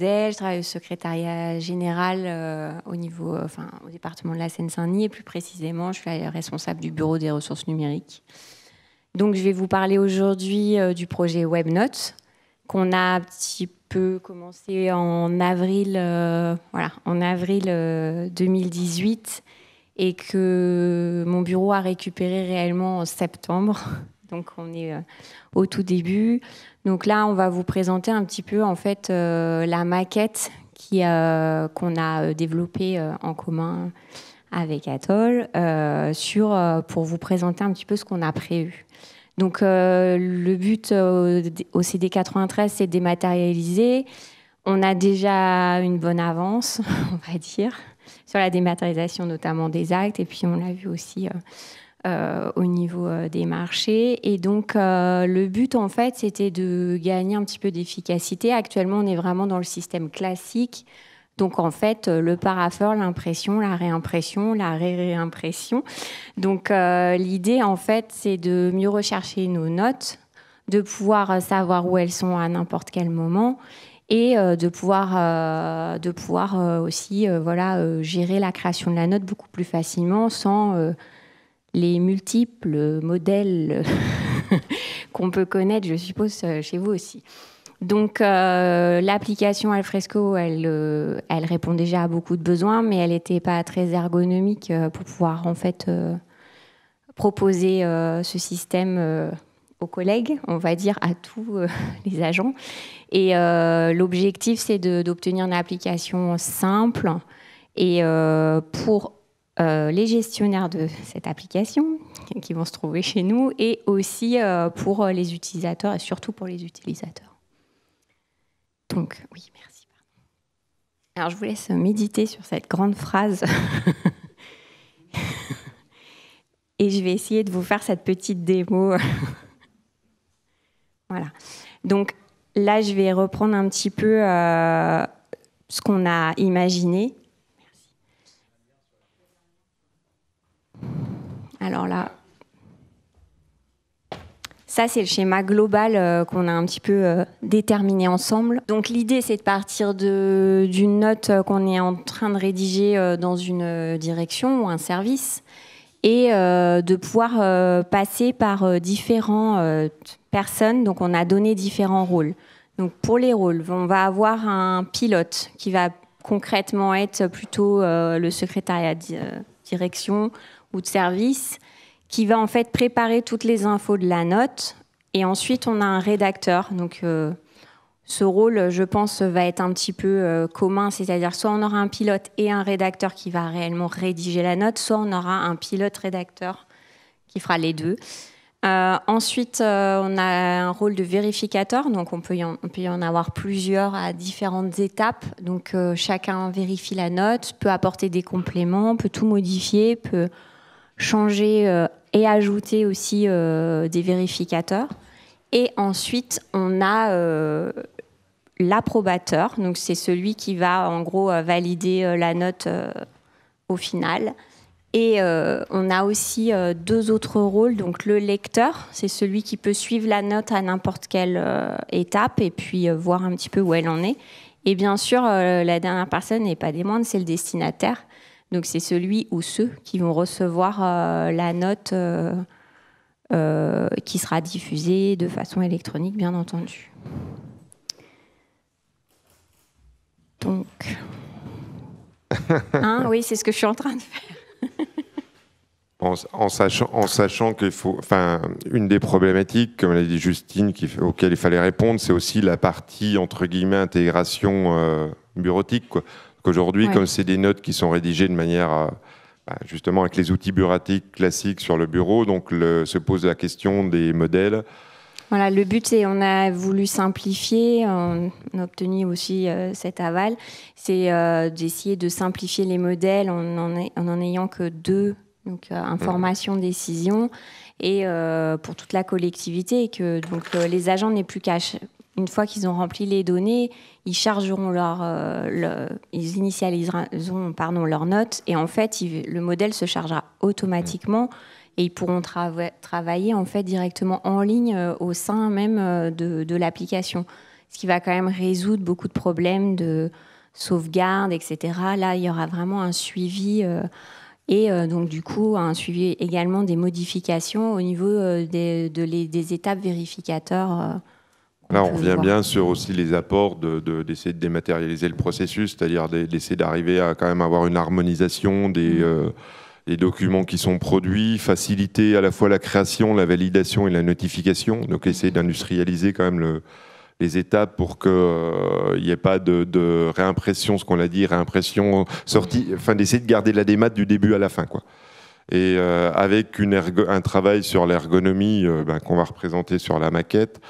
modèle, je travaille au secrétariat général au département de la Seine-Saint-Denis, et plus précisément, je suis responsable du bureau des ressources numériques. Donc, je vais vous parler aujourd'hui du projet WebNote, qu'on a un petit peu commencé en avril 2018, et que mon bureau a récupéré réellement en septembre. Donc, on est au tout début. Donc là, on va vous présenter un petit peu en fait la maquette qu'on a développée en commun avec Atoll pour vous présenter un petit peu ce qu'on a prévu. Donc le but au CD93, c'est de dématérialiser. On a déjà une bonne avance, on va dire, sur la dématérialisation notamment des actes, et puis on l'a vu aussi au niveau des marchés. Et donc, le but, en fait, c'était de gagner un petit peu d'efficacité. Actuellement, on est vraiment dans le système classique. Donc, en fait, le parapheur, l'impression, la réimpression, la réimpression. Donc, l'idée, en fait, c'est de mieux rechercher nos notes, de pouvoir savoir où elles sont à n'importe quel moment, et de pouvoir aussi gérer la création de la note beaucoup plus facilement sans les multiples modèles qu'on peut connaître, je suppose, chez vous aussi. Donc, l'application Alfresco, elle répond déjà à beaucoup de besoins, mais elle n'était pas très ergonomique pour pouvoir, en fait, proposer ce système aux collègues, on va dire, à tous les agents. Et l'objectif, c'est d'obtenir une application simple et pour les gestionnaires de cette application qui vont se trouver chez nous, et aussi pour les utilisateurs, et surtout pour les utilisateurs. Donc, oui, merci. Alors, je vous laisse méditer sur cette grande phrase. Et je vais essayer de vous faire cette petite démo. Voilà. Donc, là, je vais reprendre un petit peu ce qu'on a imaginé. Alors là, ça, c'est le schéma global qu'on a un petit peu déterminé ensemble. Donc, l'idée, c'est de partir d'une note qu'on est en train de rédiger dans une direction ou un service, et de pouvoir passer par différentes personnes. Donc, on a donné différents rôles. Donc, pour les rôles, on va avoir un pilote qui va concrètement être plutôt le secrétariat de direction ou de service, qui va en fait préparer toutes les infos de la note. Et ensuite, on a un rédacteur. Donc, ce rôle, je pense, va être un petit peu commun. C'est-à-dire, soit on aura un pilote et un rédacteur qui va réellement rédiger la note, soit on aura un pilote-rédacteur qui fera les deux. Ensuite, on a un rôle de vérificateur. Donc, on peut y en avoir plusieurs à différentes étapes. Donc, chacun vérifie la note, peut apporter des compléments, peut tout modifier, peut changer et ajouter aussi des vérificateurs. Et ensuite, on a l'approbateur. Donc, c'est celui qui va, en gros, valider la note au final. Et on a aussi deux autres rôles. Donc, le lecteur, c'est celui qui peut suivre la note à n'importe quelle étape et puis voir un petit peu où elle en est. Et bien sûr, la dernière personne, et pas des moindres, c'est le destinataire. Donc, c'est celui ou ceux qui vont recevoir la note qui sera diffusée de façon électronique, bien entendu. Donc, oui, c'est ce que je suis en train de faire. En sachant qu'il faut, enfin, une des problématiques, comme l'a dit Justine, auxquelles il fallait répondre, c'est aussi la partie entre guillemets intégration bureautique, quoi. Aujourd'hui, ouais, comme c'est des notes qui sont rédigées de manière justement avec les outils bureautiques classiques sur le bureau, donc se pose la question des modèles. Voilà, le but, c'est on a voulu simplifier, on a obtenu aussi cet aval, c'est d'essayer de simplifier les modèles en n'en ayant que deux. Donc, information, décision, et pour toute la collectivité, et que donc, les agents n'aient plus qu'à, une fois qu'ils ont rempli les données, ils chargeront ils initialiseront leur note, et en fait, le modèle se chargera automatiquement, et ils pourront travailler en fait directement en ligne au sein même de l'application. ce qui va quand même résoudre beaucoup de problèmes de sauvegarde, etc. Là, il y aura vraiment un suivi donc du coup un suivi également des modifications au niveau des étapes vérificateurs. Là, on revient bien sur aussi les apports d'essayer de dématérialiser le processus, c'est-à-dire d'essayer d'arriver à quand même avoir une harmonisation des documents qui sont produits, faciliter à la fois la création, la validation et la notification, donc essayer d'industrialiser quand même les étapes pour qu'il n'y ait pas de réimpression, ce qu'on a dit, réimpression, sortie, enfin d'essayer de garder la démat du début à la fin, quoi. Et avec un travail sur l'ergonomie qu'on va représenter sur la maquette,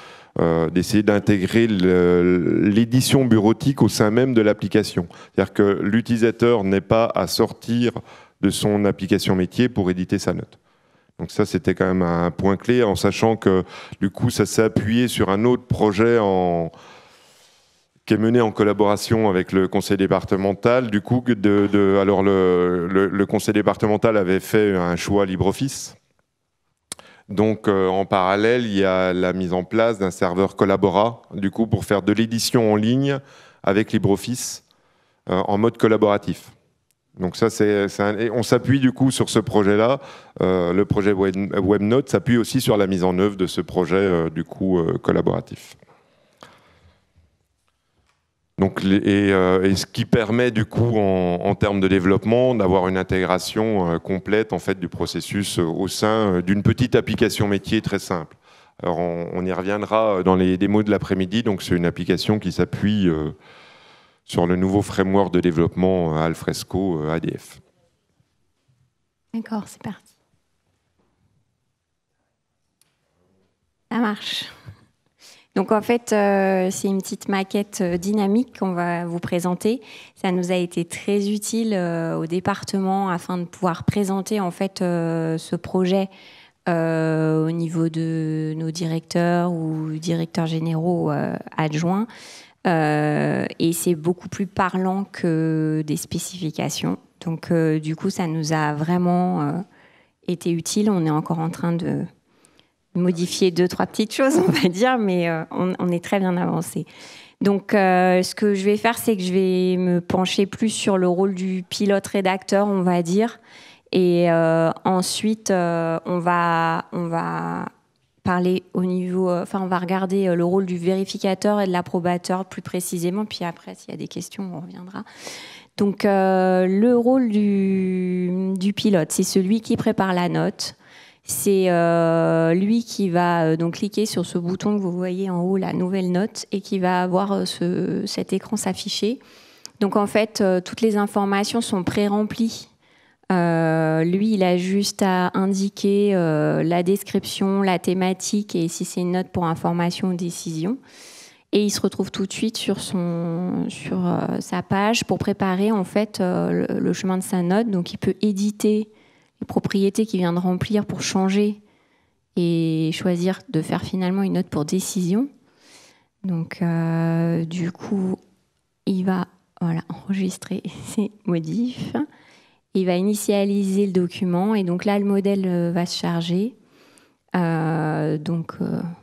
d'essayer d'intégrer l'édition bureautique au sein même de l'application. C'est-à-dire que l'utilisateur n'est pas à sortir de son application métier pour éditer sa note. Donc ça, c'était quand même un point clé, en sachant que du coup, ça s'est appuyé sur un autre projet qui est mené en collaboration avec le conseil départemental. Du coup, alors le conseil départemental avait fait un choix LibreOffice. Donc, en parallèle, il y a la mise en place d'un serveur Collabora, du coup, pour faire de l'édition en ligne avec LibreOffice en mode collaboratif. Donc ça, on s'appuie du coup sur ce projet-là. Le projet WebNote s'appuie aussi sur la mise en œuvre de ce projet du coup collaboratif. Donc, et ce qui permet du coup en termes de développement d'avoir une intégration complète en fait du processus au sein d'une petite application métier très simple. Alors on y reviendra dans les démos de l'après-midi. Donc c'est une application qui s'appuie sur le nouveau framework de développement Alfresco ADF. D'accord, c'est parti. Ça marche. Donc en fait, c'est une petite maquette dynamique qu'on va vous présenter. Ça nous a été très utile au département afin de pouvoir présenter en fait ce projet au niveau de nos directeurs ou directeurs généraux adjoints. Et c'est beaucoup plus parlant que des spécifications. Donc du coup, ça nous a vraiment été utile. On est encore en train de modifier 2-3 petites choses, on va dire, mais on est très bien avancé. Donc, ce que je vais faire, c'est que je vais me pencher plus sur le rôle du pilote rédacteur, on va dire, et ensuite, on va parler au niveau, on va regarder le rôle du vérificateur et de l'approbateur plus précisément, puis après, s'il y a des questions, on reviendra. Donc, le rôle du pilote, c'est celui qui prépare la note. C'est lui qui va donc cliquer sur ce bouton que vous voyez en haut, la nouvelle note, et qui va avoir cet écran s'afficher. Donc en fait, toutes les informations sont pré-remplies. Lui, il a juste à indiquer la description, la thématique et si c'est une note pour information ou décision. Et il se retrouve tout de suite sur sa page pour préparer en fait le chemin de sa note. Donc il peut éditer les propriétés qu'il vient de remplir pour changer et choisir de faire finalement une note pour décision. Donc, du coup, il va enregistrer ses modifs. Il va initialiser le document et donc là, le modèle va se charger. Donc,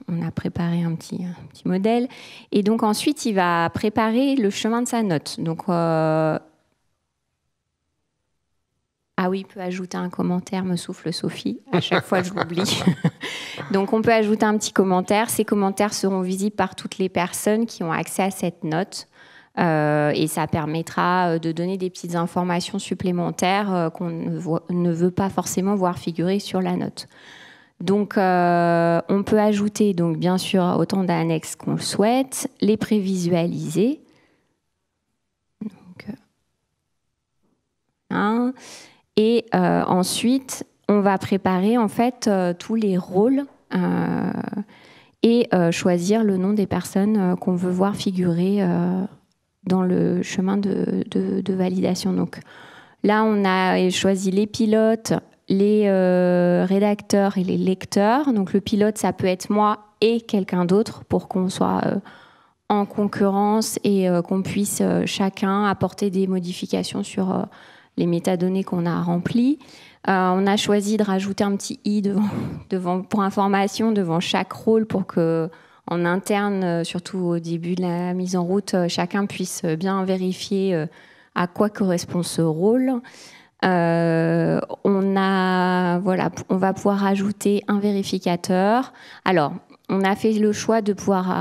on a préparé un petit modèle. Et donc, ensuite, il va préparer le chemin de sa note. Donc, ah oui, il peut ajouter un commentaire, me souffle Sophie. À chaque fois, je l'oublie. Donc, on peut ajouter un petit commentaire. Ces commentaires seront visibles par toutes les personnes qui ont accès à cette note. Et ça permettra de donner des petites informations supplémentaires qu'on ne veut pas forcément voir figurer sur la note. Donc, on peut ajouter, donc, bien sûr, autant d'annexes qu'on le souhaite, les prévisualiser. Donc, et ensuite, on va préparer en fait tous les rôles et choisir le nom des personnes qu'on veut voir figurer dans le chemin de validation. Donc là, on a choisi les pilotes, les rédacteurs et les lecteurs. Donc le pilote, ça peut être moi et quelqu'un d'autre pour qu'on soit en concurrence et qu'on puisse chacun apporter des modifications sur les métadonnées qu'on a remplies. On a choisi de rajouter un petit « i » devant pour information devant chaque rôle pour que en interne, surtout au début de la mise en route, chacun puisse bien vérifier à quoi correspond ce rôle. On va pouvoir ajouter un vérificateur. Alors, on a fait le choix de pouvoir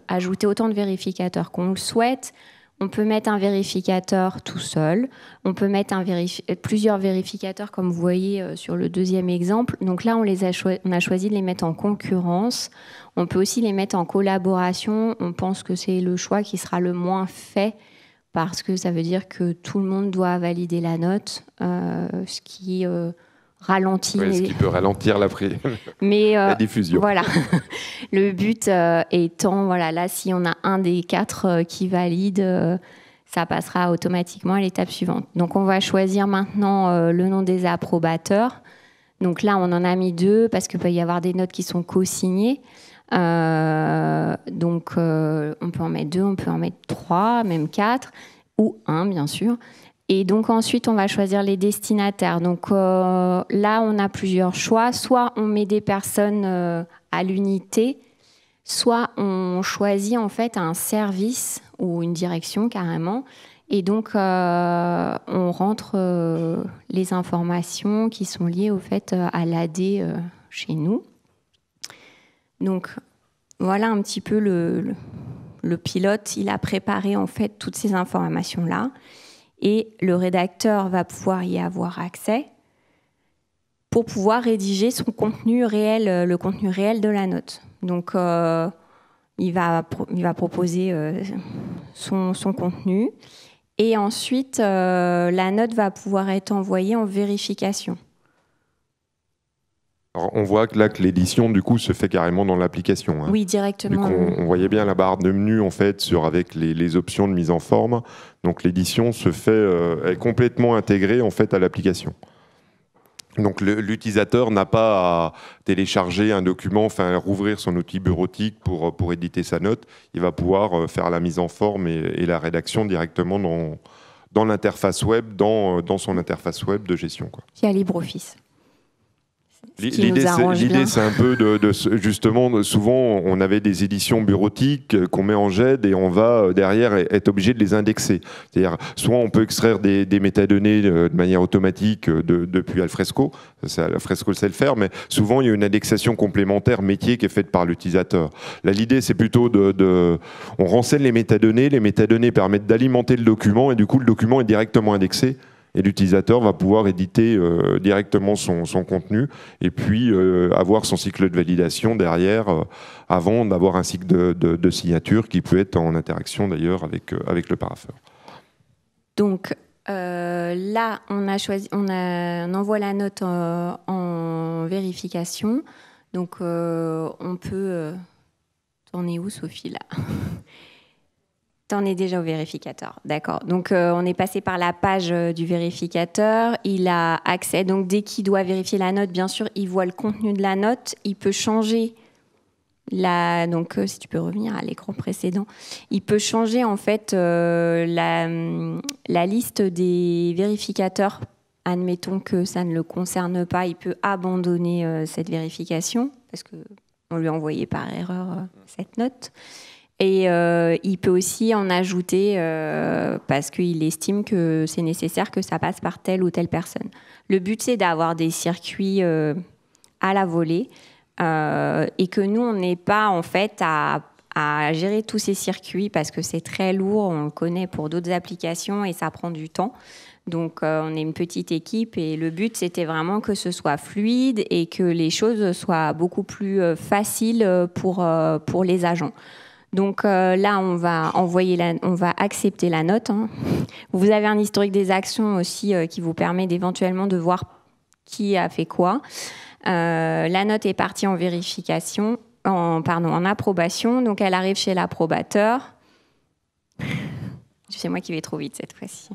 ajouter autant de vérificateurs qu'on le souhaite. On peut mettre un vérificateur tout seul. On peut mettre plusieurs vérificateurs, comme vous voyez sur le deuxième exemple. Donc là, on a choisi de les mettre en concurrence. On peut aussi les mettre en collaboration. On pense que c'est le choix qui sera le moins fait parce que ça veut dire que tout le monde doit valider la note, ce qui ralentit. Ce qui peut ralentir la diffusion. Voilà. Le but étant, là, si on a un des 4 qui valide, ça passera automatiquement à l'étape suivante. Donc, on va choisir maintenant le nom des approbateurs. Donc là, on en a mis 2 parce qu'il peut y avoir des notes qui sont co-signées. Donc, on peut en mettre 2, on peut en mettre 3, même 4, ou 1, bien sûr. Et donc ensuite, on va choisir les destinataires. Donc là, on a plusieurs choix. Soit on met des personnes à l'unité, soit on choisit en fait un service ou une direction carrément. Et donc, on rentre les informations qui sont liées au fait à l'AD chez nous. Donc, voilà un petit peu le pilote. Il a préparé en fait toutes ces informations-là. Et le rédacteur va pouvoir y avoir accès pour pouvoir rédiger son contenu réel, le contenu réel de la note. Donc, il va proposer son contenu. Et ensuite, la note va pouvoir être envoyée en vérification. Alors, on voit que là que l'édition du coup se fait carrément dans l'application. Hein. Oui, directement. On voyait bien la barre de menu en fait avec les options de mise en forme. Donc l'édition se fait est complètement intégrée en fait à l'application. Donc l'utilisateur n'a pas à télécharger un document, enfin rouvrir son outil bureautique pour éditer sa note. Il va pouvoir faire la mise en forme et la rédaction directement dans l'interface web, dans son interface web de gestion. Via LibreOffice. L'idée, c'est un peu justement, souvent, on avait des éditions bureautiques qu'on met en GED et on va derrière être obligé de les indexer. C'est-à-dire, soit on peut extraire des métadonnées de manière automatique depuis Alfresco, Alfresco sait le faire, mais souvent il y a une indexation complémentaire métier qui est faite par l'utilisateur. Là, l'idée, c'est plutôt on renseigne les métadonnées permettent d'alimenter le document et du coup, le document est directement indexé. Et l'utilisateur va pouvoir éditer directement son contenu et puis avoir son cycle de validation derrière avant d'avoir un cycle de signature qui peut être en interaction d'ailleurs avec le parapheur. Donc là, on envoie la note en vérification. Donc on peut... T'en es où, Sophie, là ? T'en es déjà au vérificateur, d'accord. Donc, on est passé par la page du vérificateur. Il a accès, donc dès qu'il doit vérifier la note, bien sûr, il voit le contenu de la note. Il peut changer donc, si tu peux revenir à l'écran précédent, il peut changer en fait la liste des vérificateurs. Admettons que ça ne le concerne pas, il peut abandonner cette vérification parce qu'on lui a envoyé par erreur cette note. Et il peut aussi en ajouter parce qu'il estime que c'est nécessaire que ça passe par telle ou telle personne. Le but, c'est d'avoir des circuits à la volée et que nous, on n'ait pas en fait à gérer tous ces circuits parce que c'est très lourd, on le connaît pour d'autres applications et ça prend du temps. Donc, on est une petite équipe et le but, c'était vraiment que ce soit fluide et que les choses soient beaucoup plus faciles pour les agents. Donc là, on va accepter la note. Hein. Vous avez un historique des actions aussi qui vous permet d'éventuellement de voir qui a fait quoi. La note est partie en vérification, en approbation. Donc elle arrive chez l'approbateur. C'est moi qui vais trop vite cette fois-ci.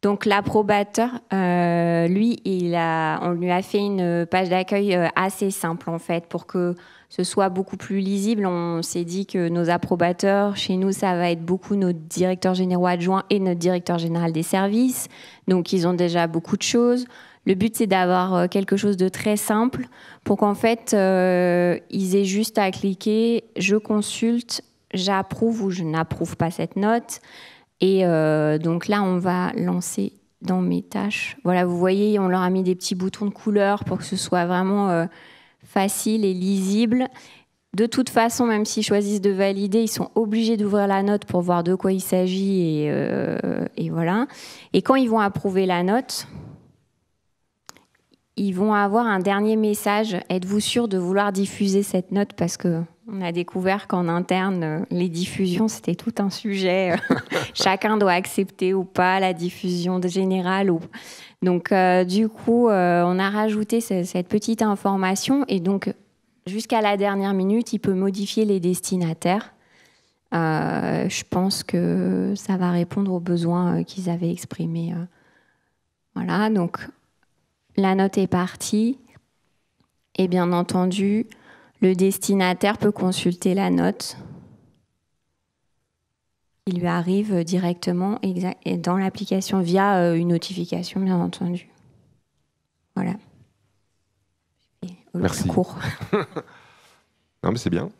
Donc l'approbateur, lui, on lui a fait une page d'accueil assez simple en fait pour que ce soit beaucoup plus lisible. On s'est dit que nos approbateurs, chez nous, ça va être beaucoup nos directeurs généraux adjoints et notre directeur général des services. Donc ils ont déjà beaucoup de choses. Le but, c'est d'avoir quelque chose de très simple pour qu'en fait, ils aient juste à cliquer « Je consulte », « J'approuve » ou « Je n'approuve pas cette note ». Et donc là, on va lancer dans mes tâches. Voilà, vous voyez, on leur a mis des petits boutons de couleur pour que ce soit vraiment facile et lisible. De toute façon, même s'ils choisissent de valider, ils sont obligés d'ouvrir la note pour voir de quoi il s'agit. Et voilà. Et quand ils vont approuver la note, ils vont avoir un dernier message. Êtes-vous sûr de vouloir diffuser cette note? Parce qu'on a découvert qu'en interne, les diffusions, c'était tout un sujet. Chacun doit accepter ou pas la diffusion générale. Donc, du coup, on a rajouté cette petite information. Et donc, jusqu'à la dernière minute, il peut modifier les destinataires. Je pense que ça va répondre aux besoins qu'ils avaient exprimés. Voilà, donc... La note est partie et bien entendu, le destinataire peut consulter la note. Il lui arrive directement dans l'application via une notification, bien entendu. Voilà. Merci. Court. Non, mais c'est bien.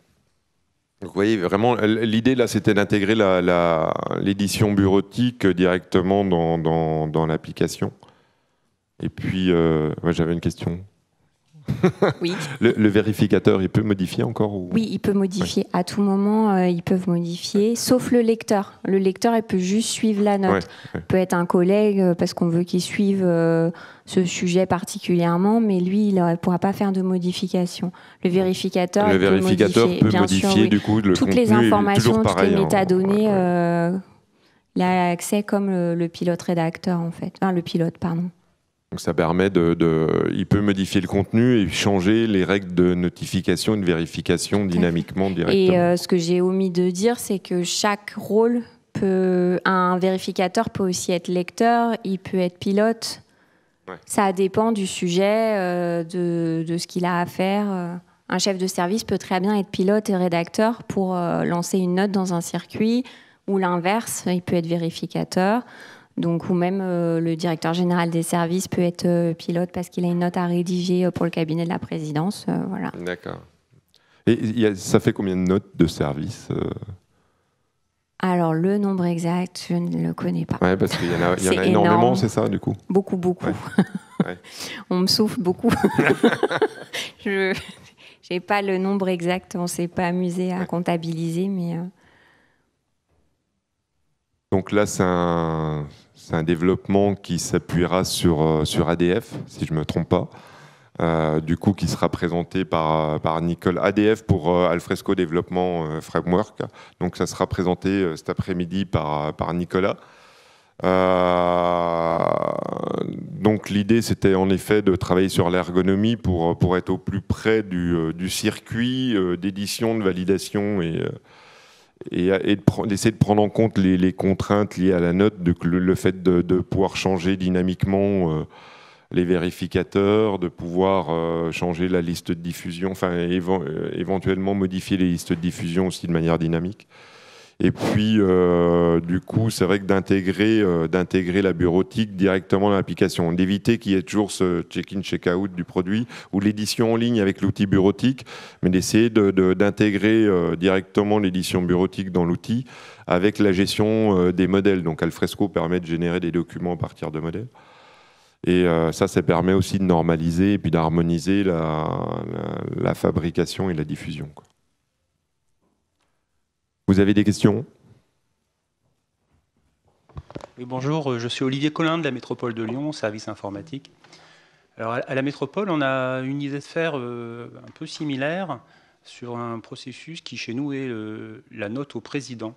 Donc, vous voyez, vraiment, l'idée, là, c'était d'intégrer l'édition bureautique directement dans l'application. Et puis, moi, j'avais une question. Oui. Le vérificateur, il peut modifier encore ou... Oui, il peut modifier. Ouais. À tout moment, ils peuvent modifier, sauf le lecteur. Le lecteur, il peut juste suivre la note. Ouais. Peut être un collègue, parce qu'on veut qu'il suive ce sujet particulièrement, mais lui, il ne pourra pas faire de modification. Le vérificateur, peut modifier sûr, oui. Du coup, toutes les informations, toutes les métadonnées, il a accès comme le pilote rédacteur, en fait. Enfin, le pilote, pardon. Donc ça permet il peut modifier le contenu et changer les règles de notification et de vérification dynamiquement, directement. Et ce que j'ai omis de dire, c'est que chaque rôle un vérificateur peut aussi être lecteur, il peut être pilote. Ouais. Ça dépend du sujet, de ce qu'il a à faire. Un chef de service peut très bien être pilote et rédacteur pour lancer une note dans un circuit, ou l'inverse, il peut être vérificateur. Donc, ou même le directeur général des services peut être pilote parce qu'il a une note à rédiger pour le cabinet de la présidence. Voilà. D'accord. Et ça fait combien de notes de service Alors, le nombre exact, je ne le connais pas. Oui, parce qu'il y en a énormément, c'est ça, du coup? Beaucoup. Ouais. Ouais. On me souffle beaucoup. Je n'ai pas le nombre exact, on ne s'est pas amusé à comptabiliser, mais... Donc là, c'est un développement qui s'appuiera sur ADF, si je ne me trompe pas. Du coup, qui sera présenté par Nicole. ADF pour Alfresco Développement Framework. Donc ça sera présenté cet après-midi par Nicolas. Donc l'idée, c'était en effet de travailler sur l'ergonomie pour être au plus près du circuit d'édition, de validation et d'essayer de prendre en compte les contraintes liées à la note, le fait de pouvoir changer dynamiquement les vérificateurs, de pouvoir changer la liste de diffusion, enfin éventuellement modifier les listes de diffusion aussi de manière dynamique. Et puis, du coup, c'est vrai que d'intégrer la bureautique directement dans l'application, d'éviter qu'il y ait toujours ce check-in, check-out du produit ou l'édition en ligne avec l'outil bureautique, mais d'essayer d'intégrer directement l'édition bureautique dans l'outil avec la gestion des modèles. Donc, Alfresco permet de générer des documents à partir de modèles. Et ça permet aussi de normaliser et puis d'harmoniser la fabrication et la diffusion, quoi. Vous avez des questions? Oui, bonjour, je suis Olivier Collin de la métropole de Lyon, service informatique. Alors, à la métropole, on a une idée de faire un peu similaire sur un processus qui, chez nous, est la note au président.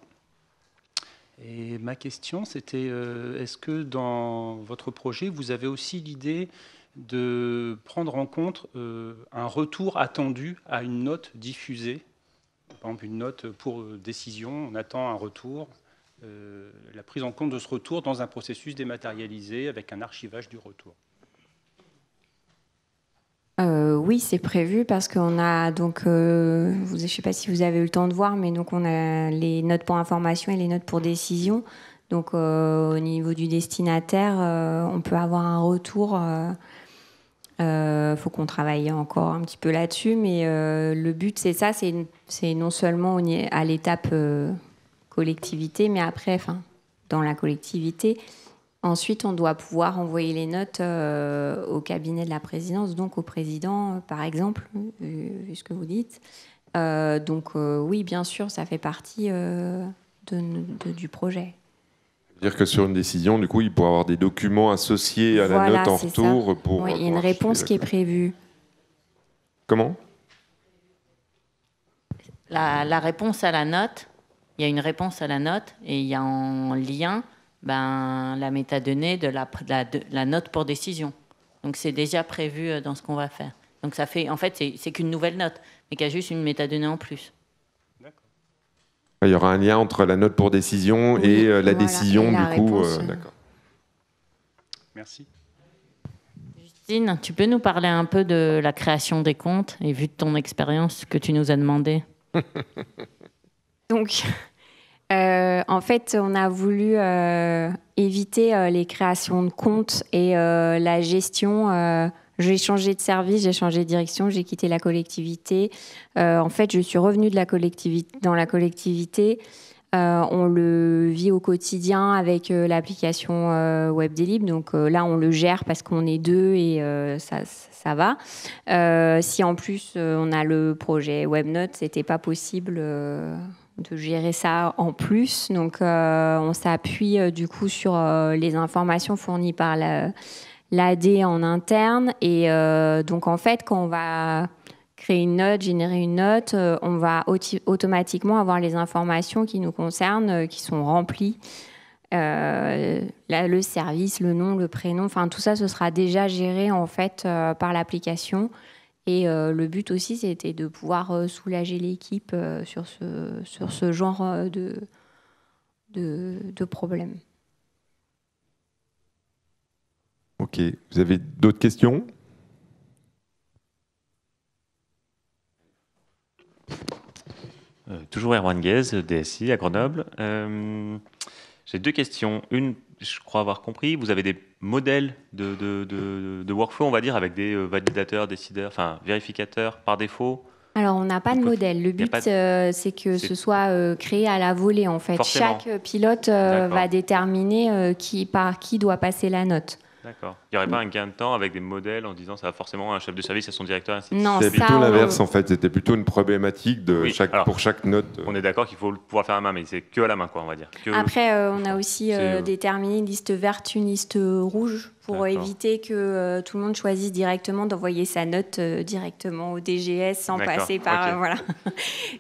Et ma question, c'était est-ce que dans votre projet, vous avez aussi l'idée de prendre en compte un retour attendu à une note diffusée? Par exemple, une note pour décision, on attend un retour. la prise en compte de ce retour dans un processus dématérialisé avec un archivage du retour. Oui, c'est prévu parce qu'on a donc, je ne sais pas si vous avez eu le temps de voir, mais donc on a les notes pour information et les notes pour décision. Donc au niveau du destinataire, on peut avoir un retour. Faut qu'on travaille encore un petit peu là-dessus, mais le but c'est ça, c'est non seulement à l'étape collectivité, mais après, enfin, dans la collectivité. Ensuite, on doit pouvoir envoyer les notes au cabinet de la présidence, donc au président, par exemple, vu ce que vous dites. Donc oui, bien sûr, ça fait partie du projet. C'est-à-dire que sur une décision, du coup, il pourrait y avoir des documents associés à la note en retour pour... Oui, il y a une réponse qui est prévue. Comment ? La réponse à la note, il y a une réponse à la note et il y a en lien la métadonnée de la note pour décision. Donc c'est déjà prévu dans ce qu'on va faire. Donc ça fait, en fait, c'est qu'une nouvelle note, mais qu'il y a juste une métadonnée en plus. Il y aura un lien entre la note pour décision et la décision, du coup. D'accord. Merci. Justine, tu peux nous parler un peu de la création des comptes et vu de ton expérience que tu nous as demandé. Donc, en fait, on a voulu éviter les créations de comptes et la gestion. J'ai changé de service, j'ai changé de direction, j'ai quitté la collectivité. En fait, je suis revenue dans la collectivité. On le vit au quotidien avec l'application WebDélib. Donc là, on le gère parce qu'on est deux et ça va. Si en plus, on a le projet WebNote, c'était pas possible de gérer ça en plus. Donc, on s'appuie du coup sur les informations fournies par l'AD en interne. Et donc, en fait, quand on va créer une note, générer une note, on va automatiquement avoir les informations qui nous concernent, qui sont remplies. Le service, le nom, le prénom, enfin tout ça, ce sera déjà géré en fait par l'application. Et le but aussi, c'était de pouvoir soulager l'équipe sur ce genre de problème. Ok. Vous avez d'autres questions ? Toujours Erwan Guez, DSI à Grenoble. J'ai deux questions. Une, je crois avoir compris, vous avez des modèles de workflow, on va dire, avec des validateurs, décideurs, enfin vérificateurs par défaut. Alors, on n'a pas de modèle. Le but, c'est que ce soit créé à la volée, en fait. Forcément. Chaque pilote va déterminer par qui doit passer la note. D'accord. Il n'y aurait pas un gain de temps avec des modèles en disant ça va forcément un chef de service à son directeur, ainsi de suite. Non, c'est plutôt l'inverse, en fait. C'était plutôt une problématique pour chaque note. On est d'accord qu'il faut pouvoir faire à la main, mais c'est que à la main, quoi, on va dire. Après, on a aussi déterminé une liste verte, une liste rouge pour éviter que tout le monde choisisse directement d'envoyer sa note directement au DGS sans passer par... voilà.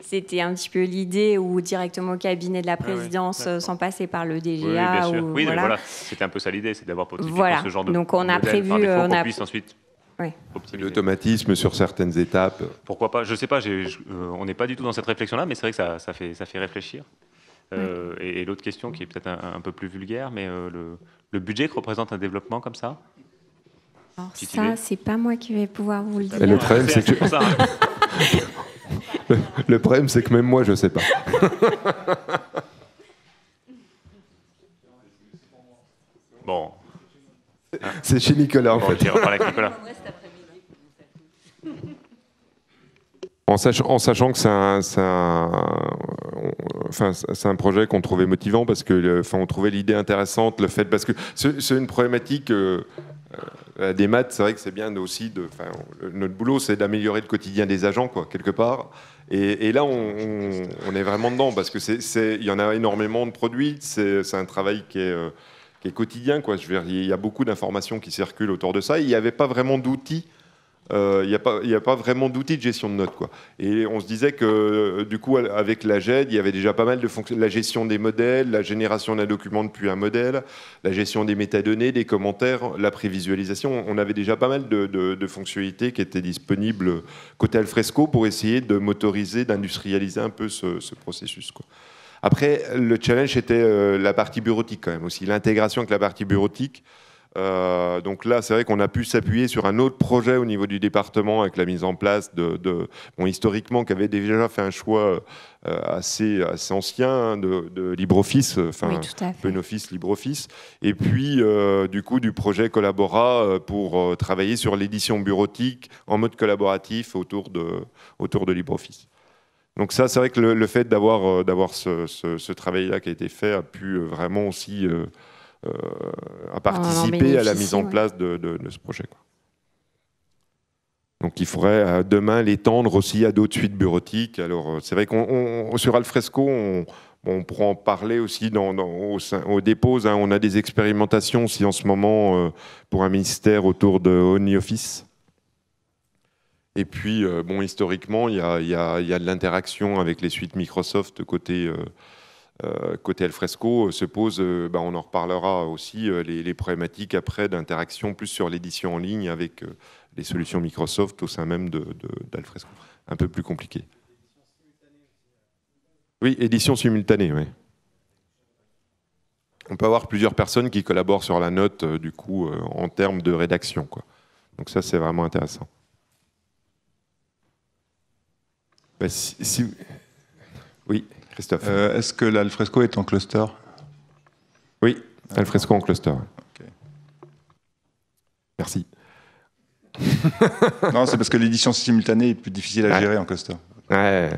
C'était un petit peu l'idée, ou directement au cabinet de la présidence sans passer par le DGA. Oui, bien sûr. Ou, oui, voilà. Voilà. C'était un peu ça l'idée, c'est d'avoir ce genre de donc on a prévu... qu'on puisse ensuite optimiser. L'automatisme sur certaines étapes. Pourquoi pas ? Je ne sais pas, on n'est pas du tout dans cette réflexion-là, mais c'est vrai que ça fait réfléchir. Et l'autre question qui est peut-être un peu plus vulgaire, mais le budget que représente un développement comme ça ? Alors ça, c'est pas moi qui vais pouvoir vous le dire. Et le problème, c'est que... le problème, c'est que même moi, je ne sais pas. Bon. C'est chez Nicolas, en fait. J'ai reparlé avec Nicolas. En sachant que c'est un projet qu'on trouvait motivant parce que, on trouvait l'idée intéressante, le fait parce que c'est une problématique des maths, c'est vrai que c'est bien aussi notre boulot, c'est d'améliorer le quotidien des agents, quoi, quelque part. Et là, on est vraiment dedans parce que il y en a énormément de produits. C'est un travail qui est quotidien, quoi. Je veux dire, il y a beaucoup d'informations qui circulent autour de ça. Il n'y avait pas vraiment d'outils. Il n'y a pas vraiment d'outils de gestion de notes, quoi. Et on se disait que du coup, avec la GED, il y avait déjà pas mal de fonctions, la gestion des modèles, la génération d'un document depuis un modèle, la gestion des métadonnées, des commentaires, la prévisualisation. On avait déjà pas mal de fonctionnalités qui étaient disponibles côté Alfresco pour essayer de motoriser, d'industrialiser un peu ce processus, quoi. Après, le challenge était la partie bureautique quand même aussi, l'intégration avec la partie bureautique. Donc là, c'est vrai qu'on a pu s'appuyer sur un autre projet au niveau du département avec la mise en place bon, historiquement, qui avait déjà fait un choix assez ancien de LibreOffice, enfin OpenOffice, LibreOffice, et puis du coup du projet Collabora pour travailler sur l'édition bureautique en mode collaboratif autour de LibreOffice. Donc ça, c'est vrai que le fait d'avoir ce travail-là qui a été fait a pu vraiment aussi à participer à la mise en place de ce projet, quoi. Donc il faudrait demain l'étendre aussi à d'autres suites bureautiques. Alors c'est vrai qu'on sur Alfresco, on pourra en parler aussi au dépôt. Hein, on a des expérimentations aussi en ce moment pour un ministère autour de OnlyOffice. Et puis bon, historiquement, il y a de l'interaction avec les suites Microsoft côté Alfresco se pose, on en reparlera aussi, les problématiques après d'interaction plus sur l'édition en ligne avec les solutions Microsoft au sein même d'Alfresco. Un peu plus compliqué. Oui, édition simultanée, oui. On peut avoir plusieurs personnes qui collaborent sur la note, du coup, en termes de rédaction, quoi. Donc ça, c'est vraiment intéressant. Oui. Christophe. Est-ce que l'Alfresco est en cluster? Oui, Alfresco en cluster. Okay. Merci. Non, c'est parce que l'édition simultanée est plus difficile à gérer en cluster. Ouais.